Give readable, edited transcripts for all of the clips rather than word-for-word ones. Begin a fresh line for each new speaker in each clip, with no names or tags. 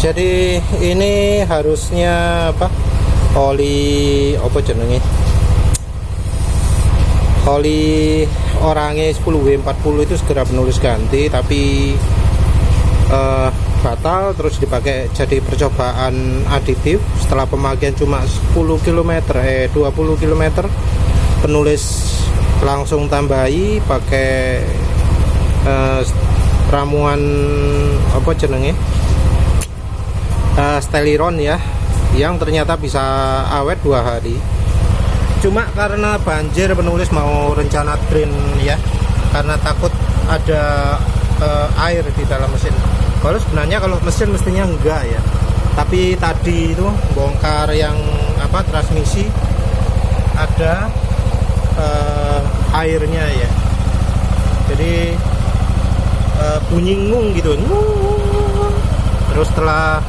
Jadi ini harusnya apa? Oli apa jenenge? Oli orangnya 10W40 itu segera menulis ganti, tapi batal, terus dipakai jadi percobaan aditif. Setelah pemakaian cuma 10 km 20 km, penulis langsung tambahi pakai ramuan apa jenenge, Steliron ya, yang ternyata bisa awet 2 hari. Cuma karena banjir, penulis mau rencana drain ya, karena takut ada air di dalam mesin. Kalau sebenarnya kalau mesin mestinya enggak ya, tapi tadi itu bongkar yang apa, transmisi ada airnya ya, jadi bunyi ngung gitu, terus setelah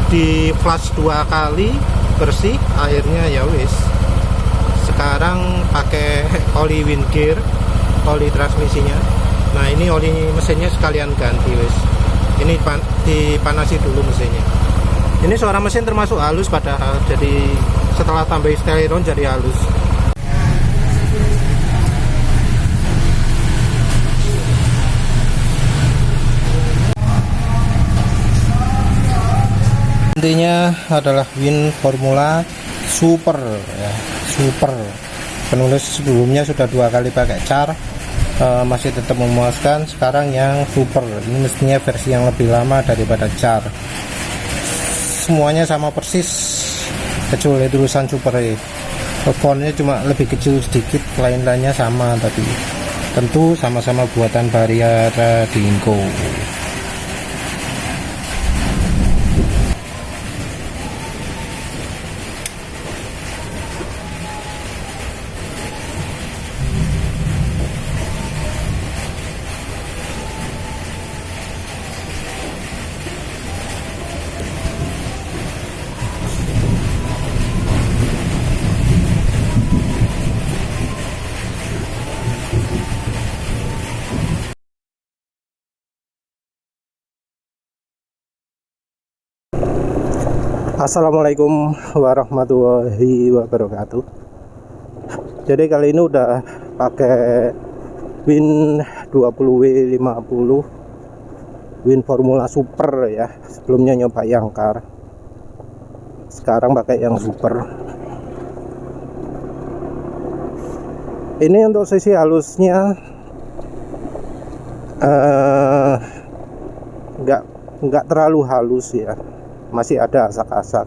di flush 2 kali bersih airnya, ya wis. Sekarang pakai oli Winggear, oli transmisinya. Nah ini oli mesinnya sekalian ganti wis. Ini dipanasi dulu mesinnya. Ini suara mesin termasuk halus padahal, jadi setelah tambah Steliron jadi halus. Intinya adalah Win Formula Super ya, Super. Penulis sebelumnya sudah 2 kali pakai car, masih tetap memuaskan. Sekarang yang Super ini mestinya versi yang lebih lama daripada car. Semuanya sama persis kecuali tulisan Super ya. Fontnya cuma lebih kecil sedikit, lain-lainnya sama, tapi tentu sama-sama buatan Barriera Dingo. Assalamualaikum warahmatullahi wabarakatuh. Jadi kali ini udah pakai Win 20W50 Win Formula Super ya. Sebelumnya nyoba yang car, sekarang pakai yang Super. Ini untuk sisi halusnya nggak terlalu halus ya, masih ada asak-asak.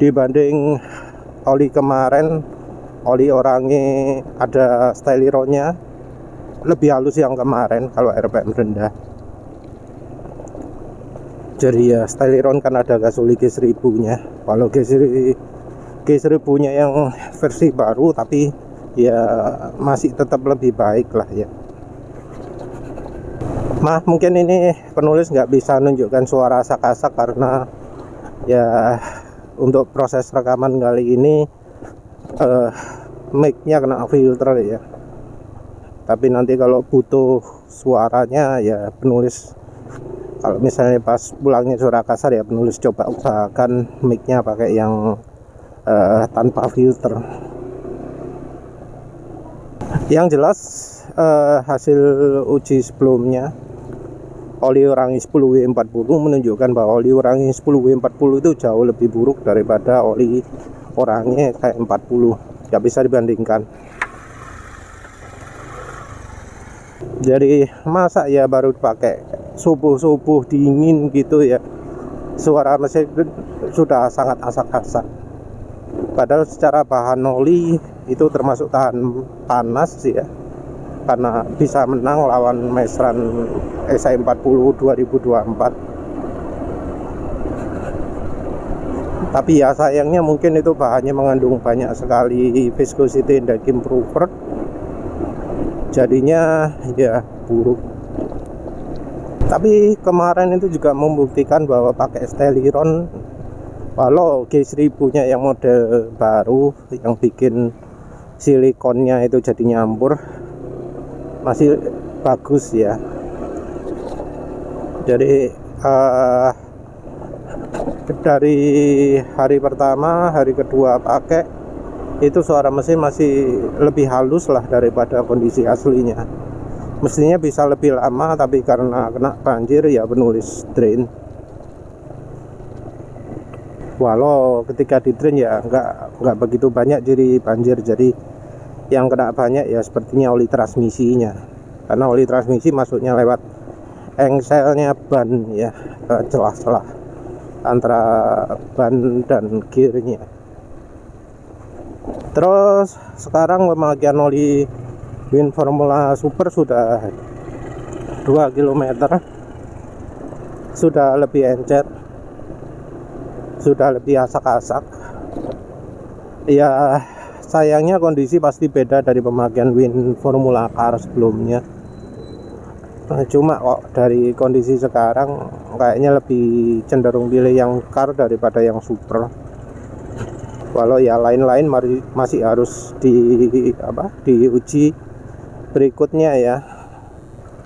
Dibanding oli kemarin, oli orangnya ada Stelironnya, lebih halus yang kemarin kalau RPM rendah. Jadi ya Steliron kan ada gasoli G1000 nya, kalau G1000 nya yang versi baru, tapi ya masih tetap lebih baik lah ya. Mungkin ini penulis nggak bisa nunjukkan suara asak-asak karena ya untuk proses rekaman kali ini mic-nya kena filter ya. Tapi nanti kalau butuh suaranya ya penulis, kalau misalnya pas pulangnya suara kasar ya penulis coba usahakan mic-nya pakai yang tanpa filter. Yang jelas hasil uji sebelumnya oli Orange 10W40 menunjukkan bahwa oli Orange 10W40 itu jauh lebih buruk daripada oli Orange kayak 40, nggak bisa dibandingkan. Jadi masa ya baru dipakai subuh-subuh dingin gitu ya, suara mesin sudah sangat asak-asak. Padahal secara bahan oli itu termasuk tahan panas ya, karena bisa menang lawan Mestran SI40 2024. Tapi ya sayangnya mungkin itu bahannya mengandung banyak sekali viscosity index improver, jadinya ya buruk. Tapi kemarin itu juga membuktikan bahwa pakai Steliron, walau G1000 nya yang model baru yang bikin silikonnya itu jadi nyampur, masih bagus ya. Jadi dari hari pertama, hari kedua pakai, itu suara mesin masih lebih halus lah daripada kondisi aslinya. Mestinya bisa lebih lama, tapi karena kena banjir ya penulis drain. Walau ketika di drain ya nggak begitu banyak jadi banjir. Jadi yang kena banyak ya sepertinya oli transmisinya, karena oli transmisi masuknya lewat engselnya ban ya, celah-celah antara ban dan gearnya. Terus sekarang pemakaian oli Win Formula Super sudah 2 km, sudah lebih encer, sudah lebih asak-asak. Ya sayangnya kondisi pasti beda dari pemakaian Win Formula Car sebelumnya. Cuma kok dari kondisi sekarang kayaknya lebih cenderung pilih yang car daripada yang super. Walau ya lain-lain masih harus diuji berikutnya ya,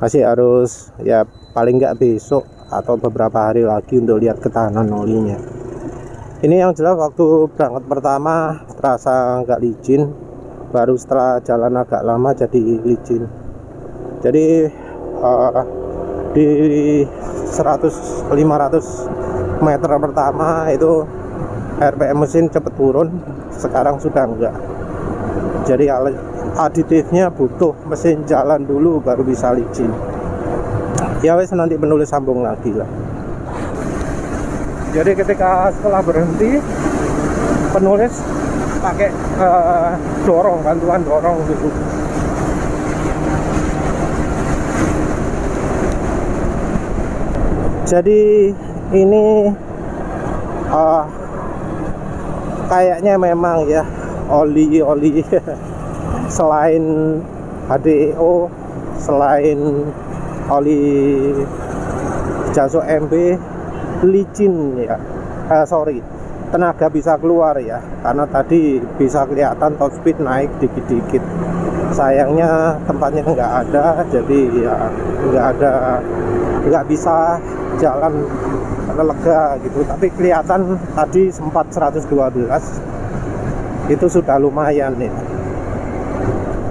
masih harus ya paling nggak besok atau beberapa hari lagi untuk lihat ketahanan olinya. Ini yang jelas waktu berangkat pertama terasa nggak licin, baru setelah jalan agak lama jadi licin. Jadi di 100-500 meter pertama itu RPM mesin cepet turun, sekarang sudah enggak. Jadi aditifnya butuh mesin jalan dulu baru bisa licin. Ya wes, nanti penulis sambung lagi lah. Jadi ketika setelah berhenti, penulis pakai bantuan dorong gitu. Jadi ini kayaknya memang ya oli selain HDO, selain oli Jaso MB, licin ya, tenaga bisa keluar ya, karena tadi bisa kelihatan top speed naik dikit-dikit. Sayangnya tempatnya nggak ada, jadi ya nggak bisa jalan lega gitu. Tapi kelihatan tadi sempat 112, itu sudah lumayan ya.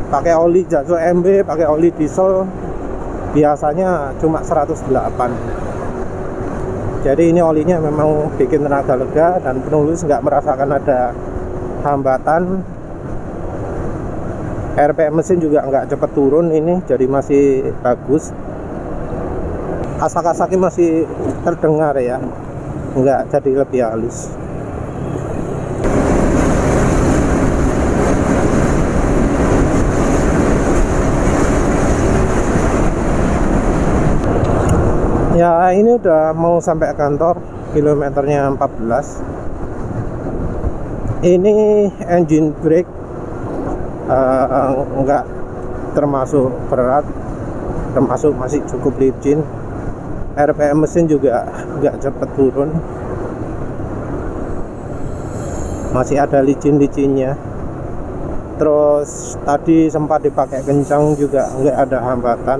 Pakai oli Jaso MB, pakai oli diesel biasanya cuma 108. Jadi ini olinya memang bikin tenaga lega dan penulis nggak merasakan ada hambatan. RPM mesin juga nggak cepet turun ini, jadi masih bagus. Asak-asaknya masih terdengar ya, nggak jadi lebih halus. Ya ini udah mau sampai kantor, kilometernya 14. Ini engine brake nggak termasuk berat, termasuk masih cukup licin. RPM mesin juga nggak cepet turun, masih ada licin-licinnya. Terus tadi sempat dipakai kencang juga nggak ada hambatan,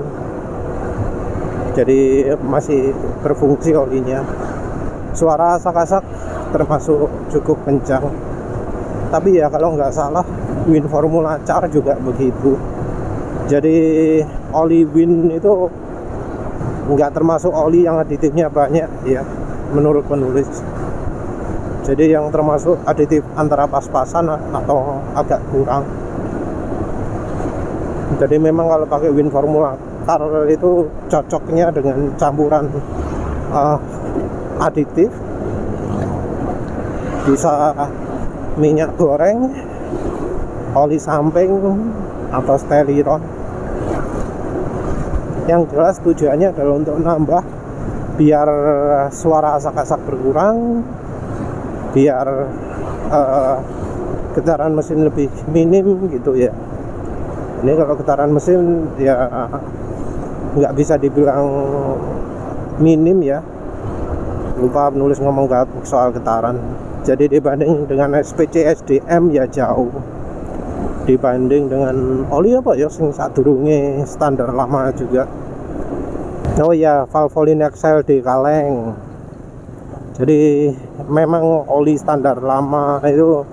jadi masih berfungsi olinya. Suara asak-asak termasuk cukup kencang, tapi ya kalau nggak salah Win Formula Car juga begitu. Jadi oli Win itu nggak termasuk oli yang aditifnya banyak ya, menurut penulis. Jadi yang termasuk aditif antara pas-pasan atau agak kurang. Jadi memang kalau pakai Win Formula Car itu cocoknya dengan campuran aditif, bisa minyak goreng, oli samping, atau steriron. Yang jelas tujuannya adalah untuk nambah, biar suara asak-asak berkurang, biar getaran mesin lebih minim gitu ya. Ini kalau getaran mesin ya nggak bisa dibilang minim ya, lupa penulis ngomong soal getaran. Jadi dibanding dengan SPC SDM ya jauh, dibanding dengan oli apa ya sing sadurunge standar lama juga. Oh ya, valve Volin Excel di kaleng. Jadi memang oli standar lama itu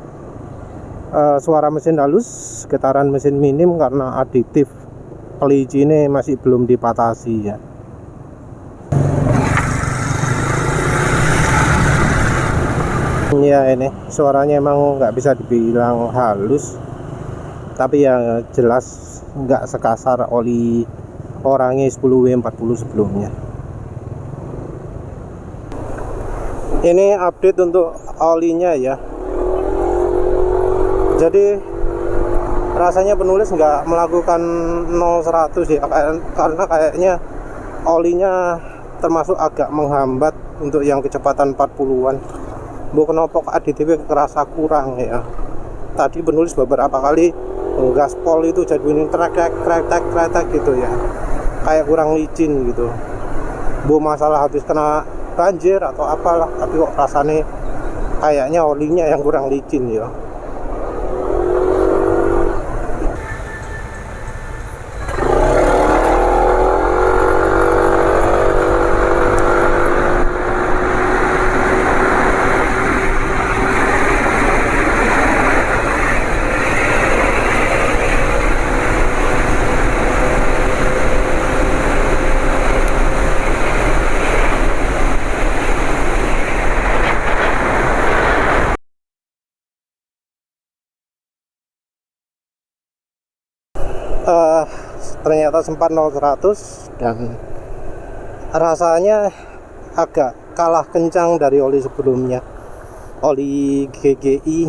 suara mesin halus, getaran mesin minim karena aditif pelicin masih belum dipatasi ya. Ya ini suaranya emang nggak bisa dibilang halus, tapi ya jelas nggak sekasar oli Orange 10W40 sebelumnya. Ini update untuk olinya ya. Jadi rasanya penulis nggak melakukan 0-100 ya, karena kayaknya olinya termasuk agak menghambat untuk yang kecepatan 40-an. Bu kenopok aditifnya kerasa kurang ya. Tadi penulis beberapa kali gaspol itu jadi ini kretek gitu ya, kayak kurang licin gitu. Bu masalah habis kena banjir atau apalah, tapi kok rasanya kayaknya olinya yang kurang licin ya. Ternyata sempat 0-100 dan rasanya agak kalah kencang dari oli sebelumnya, oli GGI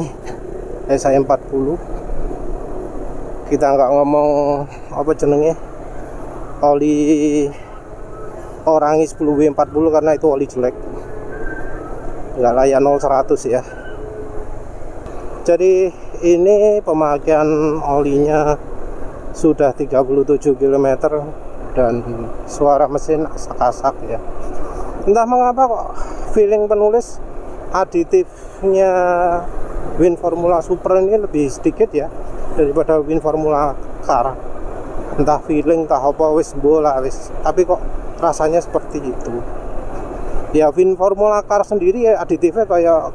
SI40. Kita nggak ngomong apa jenenge oli Orange 10W40 karena itu oli jelek, nggak layak 0-100 ya. Jadi ini pemakaian olinya sudah 37 km dan suara mesin asak-asak ya. Entah mengapa kok feeling penulis aditifnya Win Formula Super ini lebih sedikit ya daripada Win Formula Car. Entah feeling, entah apa, wis bola wis, tapi kok rasanya seperti itu ya. Win Formula Car sendiri ya aditifnya kayak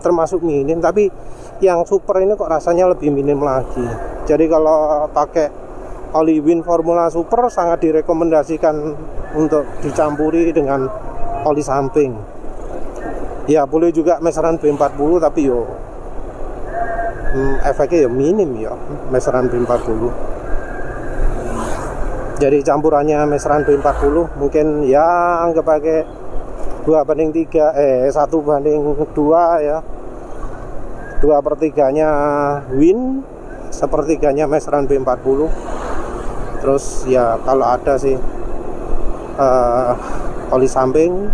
termasuk minim, tapi yang super ini kok rasanya lebih minim lagi. Jadi kalau pakai oli Win Formula Super sangat direkomendasikan untuk dicampuri dengan oli samping. Ya boleh juga meseran B40, tapi yo efeknya ya minim ya meseran B40. Jadi campurannya meseran B40 mungkin ya anggap pakai 2:3 1:2 ya. 2/3-nya Win, 1/3-nya meseran B40. Terus ya kalau ada sih oli samping,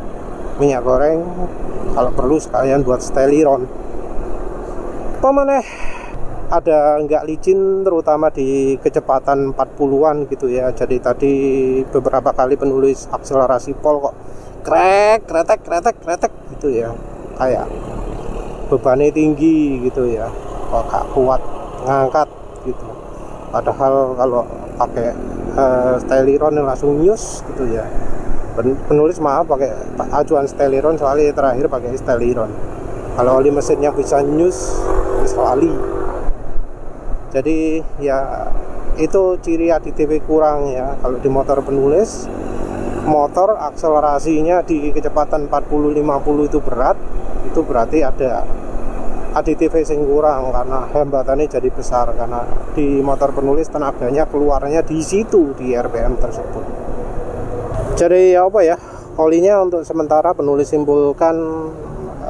minyak goreng, kalau perlu sekalian buat steliron. Pemaneh ada nggak licin terutama di kecepatan 40-an gitu ya. Jadi tadi beberapa kali penulis akselerasi pol kok kretek gitu ya, kayak bebannya tinggi gitu ya, kok gak kuat ngangkat gitu. Padahal kalau pakai steliron langsung nyus gitu ya. Penulis maaf pakai acuan steliron, soalnya terakhir pakai steliron. Kalau oli mesinnya bisa nyus soali. Jadi ya itu ciri aditif kurang ya. Kalau di motor penulis, motor akselerasinya di kecepatan 40-50 itu berat, itu berarti ada aditif yang kurang karena hambatannya jadi besar, karena di motor penulis tenaganya keluarnya di situ di RPM tersebut. Jadi apa ya, olinya untuk sementara penulis simpulkan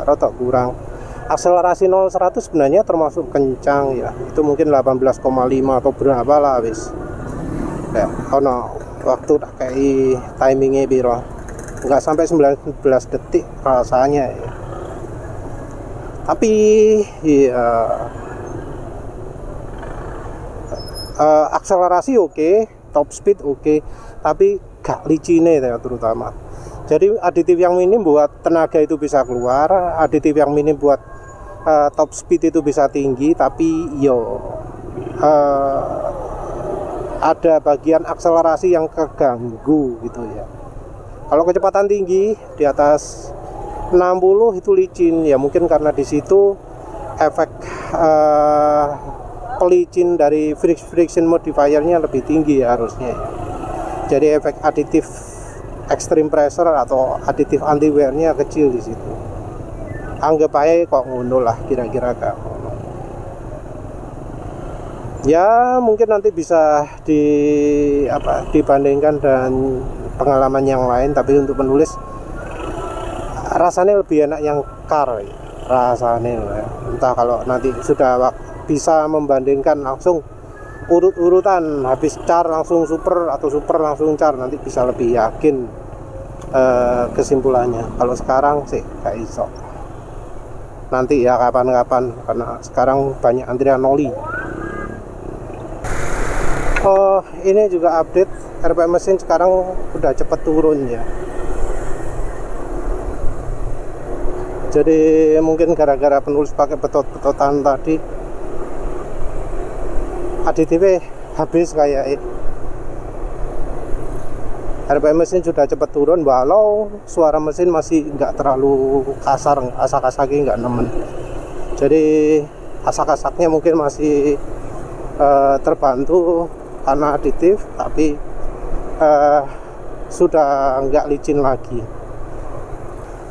rotok kurang. Akselerasi 0-100 sebenarnya termasuk kencang ya, itu mungkin 18,5 atau berapa lah wis ya. Ono waktu tak kayak timingnya biro nggak sampai 19 detik rasanya ya. Tapi ya akselerasi oke, top speed oke, tapi gak licine ya terutama. Jadi aditif yang minim buat tenaga itu bisa keluar, aditif yang minim buat top speed itu bisa tinggi, tapi ada bagian akselerasi yang keganggu gitu ya. Kalau kecepatan tinggi di atas 60 itu licin ya, mungkin karena di situ efek pelicin dari friction modifiernya lebih tinggi ya, harusnya. Jadi efek aditif extreme pressure atau aditif anti wear-nya kecil di situ. Anggap aja kok ngono lah kira-kira kak. Ya mungkin nanti bisa dibandingkan dengan pengalaman yang lain, tapi untuk penulis rasanya lebih enak yang car ya. Rasanya ya. Entah kalau nanti sudah bisa membandingkan langsung urut-urutan, habis car langsung super atau super langsung car, nanti bisa lebih yakin kesimpulannya. Kalau sekarang sih gak iso, nanti ya kapan-kapan, karena sekarang banyak antrian oli. Oh, ini juga update RPM mesin sekarang udah cepet turun ya. Jadi mungkin gara-gara penulis pakai betot-betotan tadi, aditifnya habis kayak RPM mesin sudah cepat turun, walau suara mesin masih nggak terlalu kasar, asak-asaknya nggak nemen. Jadi asak-asaknya mungkin masih terbantu karena aditif, tapi sudah nggak licin lagi.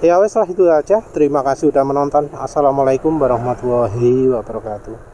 Ya wes lah, itu aja. Terima kasih sudah menonton. Assalamualaikum warahmatullahi wabarakatuh.